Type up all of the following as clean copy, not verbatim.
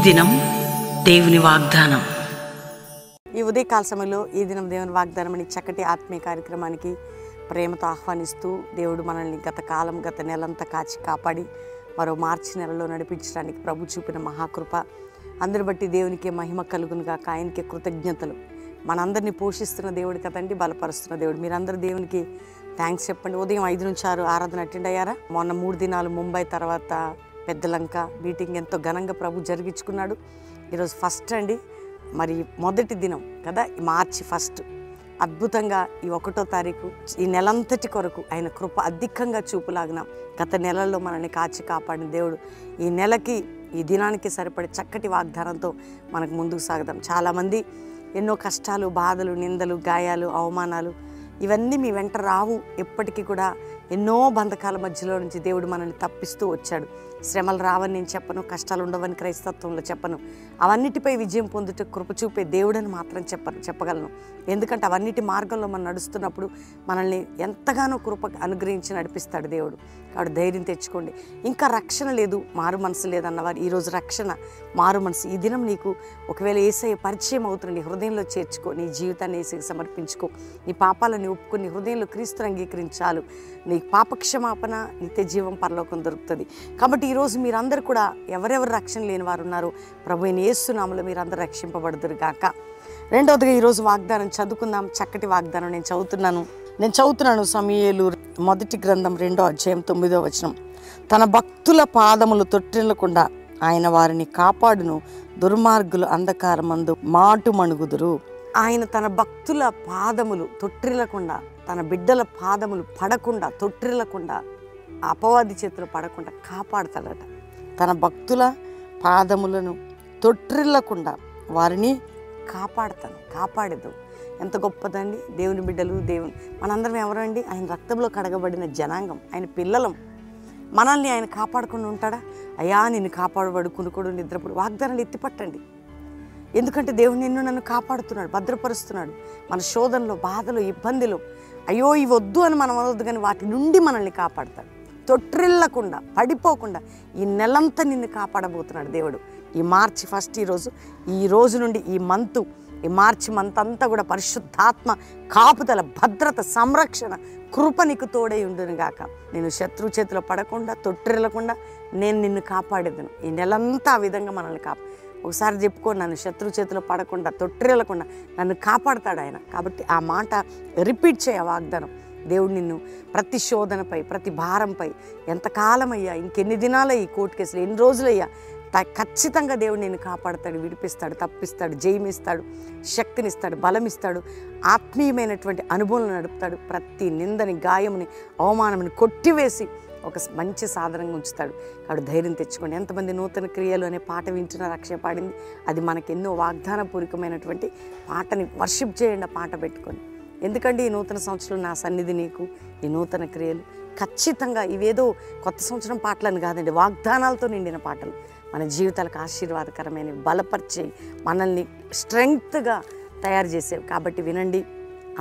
దినం దేవుని వాగ్దానం. ఈ ఉదయకాల సమయంలో ఈ దినం దేవుని వాగ్దానం అని చక్కటి ఆత్మీయ కార్యక్రమానికి ప్రేమతో ఆహ్వానిస్తూ దేవుడు మనల్ని గత నెలంతా కాచి కాపాడి మరో మార్చి నెలలో నడిపించడానికి ప్రభు చూపిన మహాకృప అందరి బట్టి దేవునికి మహిమ కలుగునుగా, ఆయనకి కృతజ్ఞతలు. మనందరినీ పోషిస్తున్న దేవుడు కదండి, బలపరుస్తున్న దేవుడు. మీరందరూ దేవునికి థ్యాంక్స్ చెప్పండి. ఉదయం 5 నుంచి 6 ఆరాధన అటెండ్ అయ్యారా? మొన్న 3 దినాలు ముంబై, తర్వాత పెద్దలంక మీటింగ్ ఎంతో ఘనంగా ప్రభు జరిగించుకున్నాడు. ఈరోజు ఫస్ట్ అండి, మరి మొదటి దినం కదా, మార్చి 1 అద్భుతంగా ఈ 1వ తారీఖు ఈ నెలంతటి కొరకు ఆయన కృప అధికంగా చూపులాగిన గత నెలల్లో మనల్ని కాచి కాపాడిన దేవుడు ఈ నెలకి ఈ దినానికి సరిపడే చక్కటి వాగ్దానంతో మనకు ముందుకు సాగుదాం. చాలామంది ఎన్నో కష్టాలు, బాధలు, నిందలు, గాయాలు, అవమానాలు ఇవన్నీ మీ వెంట రావు. ఎప్పటికీ కూడా ఎన్నో బంధకాల మధ్యలో నుంచి దేవుడు మనల్ని తప్పిస్తూ వచ్చాడు. శ్రమలు రావని నేను చెప్పను, కష్టాలు ఉండవని క్రైస్తత్వంలో చెప్పను. అవన్నిటిపై విజయం పొందుట కృప చూపే దేవుడని మాత్రం చెప్పగలను. ఎందుకంటే అవన్నిటి మార్గంలో మనం నడుస్తున్నప్పుడు మనల్ని ఎంతగానో కృప అనుగ్రహించి నడిపిస్తాడు దేవుడు. కాబట్టి ధైర్యం తెచ్చుకోండి. ఇంకా రక్షణ లేదు, మారు మనసు లేదన్నవారు ఈరోజు రక్షణ, మారు మనసు ఈ దినం నీకు ఒకవేళ యేసయ్య పరిచయం అవుతున్న నీ హృదయంలో చేర్చుకో, నీ జీవితాన్ని యేసయ్యకి సమర్పించుకో, నీ పాపాలను ఒప్పుకొని నీ హృదయంలో క్రీస్తుని అంగీకరించాలు. నీ పాపక్షమాపణ, నిత్య జీవం, పరలోకం దొరుకుతుంది. కాబట్టి ఈరోజు మీరందరూ కూడా ఎవరెవరు రక్షణ లేని వారు ఉన్నారో ప్రభు అయిన యేసు నామములో మీరందరూ రక్షింపబడుదురు గాక. రెండవదిగా ఈరోజు వాగ్దానం చదువుకుందాం. చక్కటి వాగ్దానం నేను చదువుతున్నాను. సమూయేలు మొదటి గ్రంథం 2వ అధ్యాయం 9వ వచనం. తన భక్తుల పాదములు తొట్టిల్లకుండా ఆయన వారిని కాపాడును, దుర్మార్గులు అంధకారమందు మాటు మణుగుదురు. ఆయన తన భక్తుల పాదములు తొట్టిల్లకుండా, తన బిడ్డల పాదములు పడకుండా, తొట్టిల్లకుండా, అపవాది చేతులు పడకుండా కాపాడతాడట. తన భక్తుల పాదములను తొట్టిల్లకుండా వారిని కాపాడేదు. ఎంత గొప్పదండి దేవుని బిడ్డలు. మనందరం ఎవరండి? ఆయన రక్తంలో కడగబడిన జనాంగం, ఆయన పిల్లలం. మనల్ని ఆయన కాపాడుకుని ఉంటాడా? అయ్యా నిన్ను కాపాడబడు, కునుకోడు, నిద్రపోడు వాగ్దానాలు ఎత్తిపట్టండి. ఎందుకంటే దేవుడు నన్ను కాపాడుతున్నాడు, భద్రపరుస్తున్నాడు. మన శోధనలో, బాధలో, ఇబ్బందిలో అయ్యో ఇవి వద్దు అని మనం అనవద్దు, కానీ వాటి నుండి మనల్ని కాపాడతాడు. తొట్టిల్లకుండా, పడిపోకుండా ఈ నెలంతా నిన్ను కాపాడబోతున్నాడు దేవుడు. ఈ మార్చి 1 ఈ రోజు నుండి ఈ మార్చి మంత్ అంతా కూడా పరిశుద్ధాత్మ కాపుదల, భద్రత, సంరక్షణ, కృప నీకు తోడై ఉండును గాక. నేను శత్రు చేతిలో పడకుండా, తొట్టిల్లకుండా నేను నిన్ను కాపాడేదను. ఈ నెలంతా ఆ విధంగా మనల్ని ఒకసారి చెప్పుకో, నన్ను శత్రు చేతిలో పడకుండా, తొట్టిల్లకుండా నన్ను కాపాడతాడు ఆయన. కాబట్టి ఆ మాట రిపీట్ చేయ వాగ్దానం. దేవుడు నిన్ను ప్రతి శోధనపై, ప్రతి భారంపై, ఎంతకాలమయ్యా, ఇంకెన్ని దినాలయ్యి కోర్టు కేసులు, ఎన్ని రోజులయ్యా, ఖచ్చితంగా దేవుడు నేను కాపాడతాడు, విడిపిస్తాడు, తప్పిస్తాడు, జయమిస్తాడు, శక్తినిస్తాడు, బలమిస్తాడు, ఆత్మీయమైనటువంటి అనుభవం నడుపుతాడు. ప్రతి నిందని, గాయముని, అవమానముని కొట్టివేసి ఒక మంచి సాధనంగా ఉంచుతాడు. కాబట్టి ధైర్యం తెచ్చుకోండి. ఎంతమంది నూతన క్రియలు అనే పాట వింటున్నారు? అక్షయ పాడింది. అది మనకెన్నో వాగ్దానపూర్వకమైనటువంటి పాటని వర్షిప్ చేయండి. ఆ పాట పెట్టుకొని. ఎందుకంటే ఈ నూతన సంవత్సరం నా సన్నిధి నీకు, ఈ నూతన క్రియలు ఖచ్చితంగా ఇవేదో కొత్త సంవత్సరం పాటలని కాదండి, వాగ్దానాలతో నిండిన పాటలు. మన జీవితాలకు ఆశీర్వాదకరమైనవి, బలపరిచేవి, మనల్ని స్ట్రెంగ్త్గా తయారు చేసేవి. కాబట్టి వినండి,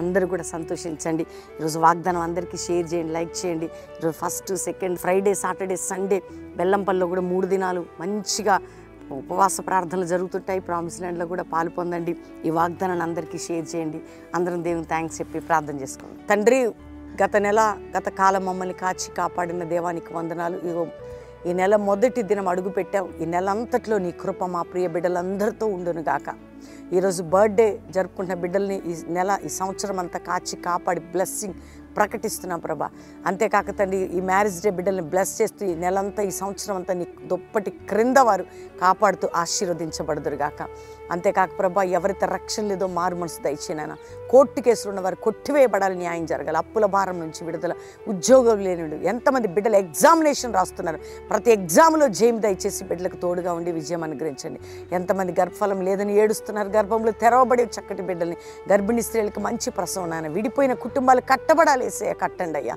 అందరూ కూడా సంతోషించండి. ఈరోజు వాగ్దానం అందరికీ షేర్ చేయండి, లైక్ చేయండి. ఈరోజు 1, 2, ఫ్రైడే, సాటర్డే, సండే బెల్లంపల్లిలో కూడా 3 దినాలు మంచిగా ఉపవాస ప్రార్థనలు జరుగుతుంటాయి. ప్రామిస్ ల్యాండ్లో కూడా పాలు పొందండి. ఈ వాగ్దానాన్ని అందరికీ షేర్ చేయండి. అందరం దేవుని థ్యాంక్స్ చెప్పి ప్రార్థన చేసుకోండి. తండ్రి, గత కాలం మమ్మల్ని కాచి కాపాడిన దేవానికి వందనాలు. ఈ నెల మొదటి దినం అడుగు పెట్టావు. ఈ నెల అంతట్లో నీ కృప మా ప్రియ బిడ్డలందరితో ఉండును గాక. ఈరోజు బర్త్డే జరుపుకుంటున్న బిడ్డల్ని ఈ సంవత్సరం అంతా కాచి కాపాడి బ్లెస్సింగ్ ప్రకటిస్తున్నాం ప్రభా. అంతేకాక తండ్రి, ఈ మ్యారేజ్ డే బిడ్డల్ని బ్లెస్ చేస్తూ ఈ నెలంతా, ఈ సంవత్సరం అంతా నీ దుప్పటి క్రింద వారు కాపాడుతూ ఆశీర్వదించబడుదురు గాక. అంతేకాక ప్రభా, ఎవరైతే రక్షణ లేదో మారు మనసు దయచేయనైనా, కోర్టు కేసులు ఉన్నవారు కొట్టివేయబడాలి, న్యాయం జరగాలి, అప్పుల భారం నుంచి విడుదల, ఉద్యోగం లేనివాడు, ఎంతమంది బిడ్డలు ఎగ్జామినేషన్ రాస్తున్నారు, ప్రతి ఎగ్జామ్లో జయం దయచేసి బిడ్డలకు తోడుగా ఉండి విజయం అనుగ్రహించండి. ఎంతమంది గర్భఫలం లేదని ఏడుస్తున్నారు, గర్భంలో తెరవబడే చక్కటి బిడ్డల్ని, గర్భిణీ స్త్రీలకు మంచి ప్రసవం నాయన, విడిపోయిన కుటుంబాలు కట్టబడాలి, కట్టండి అయ్యా.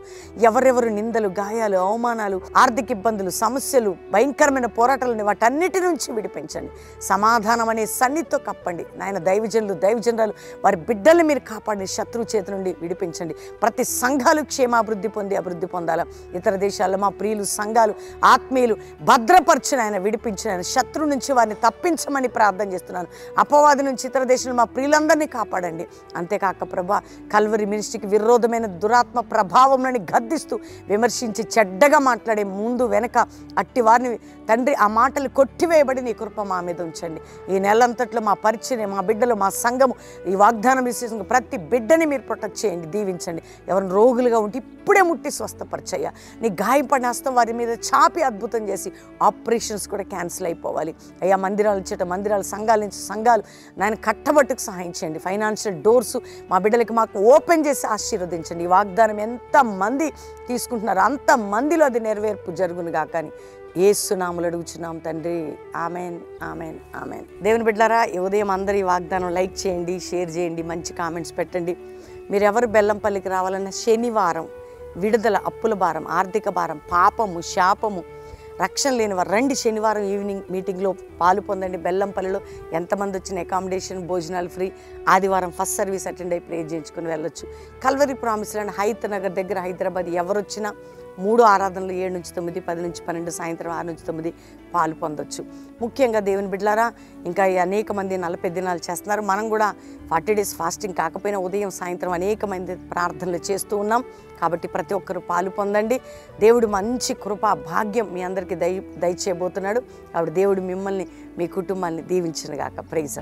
ఎవరెవరు నిందలు, గాయాలు, అవమానాలు, ఆర్థిక ఇబ్బందులు, సమస్యలు, భయంకరమైన పోరాటాలని వాటన్నిటి నుంచి విడిపించండి. సమాధానం అనే సన్నిధి అగ్నితో కప్పండి నాయన. దైవజనురాలు వారి బిడ్డల్ని మీరు కాపాడండి, శత్రువు చేతి నుండి విడిపించండి. ప్రతి సంఘాలు క్షేమాభివృద్ధి అభివృద్ధి పొందాలి. ఇతర దేశాల్లో మా ప్రియులు సంఘాలు ఆత్మీయులు భద్రపరచిన ఆయన, విడిపించిన ఆయన, శత్రువు నుంచి వారిని తప్పించమని ప్రార్థన చేస్తున్నాను. అపవాది నుంచి ఇతర దేశంలో మా ప్రియులందరినీ కాపాడండి. అంతేకాక ప్రభా, కల్వరి మినిస్ట్రీకి విరోధమైన దురాత్మ ప్రభావంలోని గద్దిస్తూ విమర్శించి చెడ్డగా మాట్లాడే ముందు వెనక అట్టి వారిని తండ్రి ఆ మాటలు కొట్టివేయబడి నీ కృప మా మీద ఉంచండి. ఈ నెలంతట్లో మా పరిచయం, మా బిడ్డలు, మా సంఘము, ఈ వాగ్దానం విశ్లేషణ ప్రతి బిడ్డని మీరు ప్రొటెక్ట్ చేయండి, దీవించండి. ఎవరిని రోగులుగా ఉంటే ఇప్పుడే ముట్టి స్వస్థపరిచయ్యా. నీ గాయపడిన హస్తం వారి మీద చాపి అద్భుతం చేసి ఆపరేషన్స్ కూడా క్యాన్సిల్ అయిపోవాలి అయ్యా. మందిరాలు సంఘాల నుంచి సంఘాలు నాయన కట్టబట్టుకు సహాయం చేయండి. ఫైనాన్షియల్ డోర్స్ మా బిడ్డలకి మాకు ఓపెన్ చేసి ఆశీర్వదించండి. ఈ వాగ్దానం ఎంతమంది తీసుకుంటున్నారు అంతమందిలో అది నెరవేర్పు జరుగునుగా కానీ యేసు నామములో అడుగుచున్నాం తండ్రి. Amen, amen, amen. దేవుని బిడ్డలారా, ఈ ఉదయం అందరూ ఈ వాగ్దానం లైక్ చేయండి, షేర్ చేయండి, మంచి కామెంట్స్ పెట్టండి. మీరెవరు బెల్లంపల్లికి రావాలన్న శనివారం విడుదల, అప్పుల భారం, ఆర్థిక భారం, పాపము, శాపము, రక్షణ లేని వారు రండి. శనివారం ఈవినింగ్ మీటింగ్లో పాలు పొందండి. బెల్లంపల్లిలో ఎంతమంది వచ్చిన అకామిడేషన్, భోజనాలు ఫ్రీ. ఆదివారం ఫస్ట్ సర్వీస్ అటెండ్ అయి ప్రేయర్ చేయించుకుని వెళ్ళొచ్చు. Calvary promise land Hayath Nagar దగ్గర హైదరాబాద్. ఎవరు వచ్చినా 3 ఆరాధనలు 7 నుంచి 9, 10 నుంచి 12, సాయంత్రం 6 నుంచి 9 పాలు పొందొచ్చు. ముఖ్యంగా దేవుని బిడ్డలారా, ఇంకా అనేక మంది 40 దినాలు చేస్తున్నారు. మనం కూడా 40 డేస్ ఫాస్టింగ్ కాకపోయినా ఉదయం సాయంత్రం అనేక మంది ప్రార్థనలు చేస్తూ ఉన్నాం. కాబట్టి ప్రతి ఒక్కరూ పాలు పొందండి. దేవుడు మంచి కృపా భాగ్యం మీ అందరికీ దయచేయబోతున్నాడు. కాబట్టి దేవుడు మిమ్మల్ని, మీ కుటుంబాన్ని దీవించునుగాక. ప్రైజ్.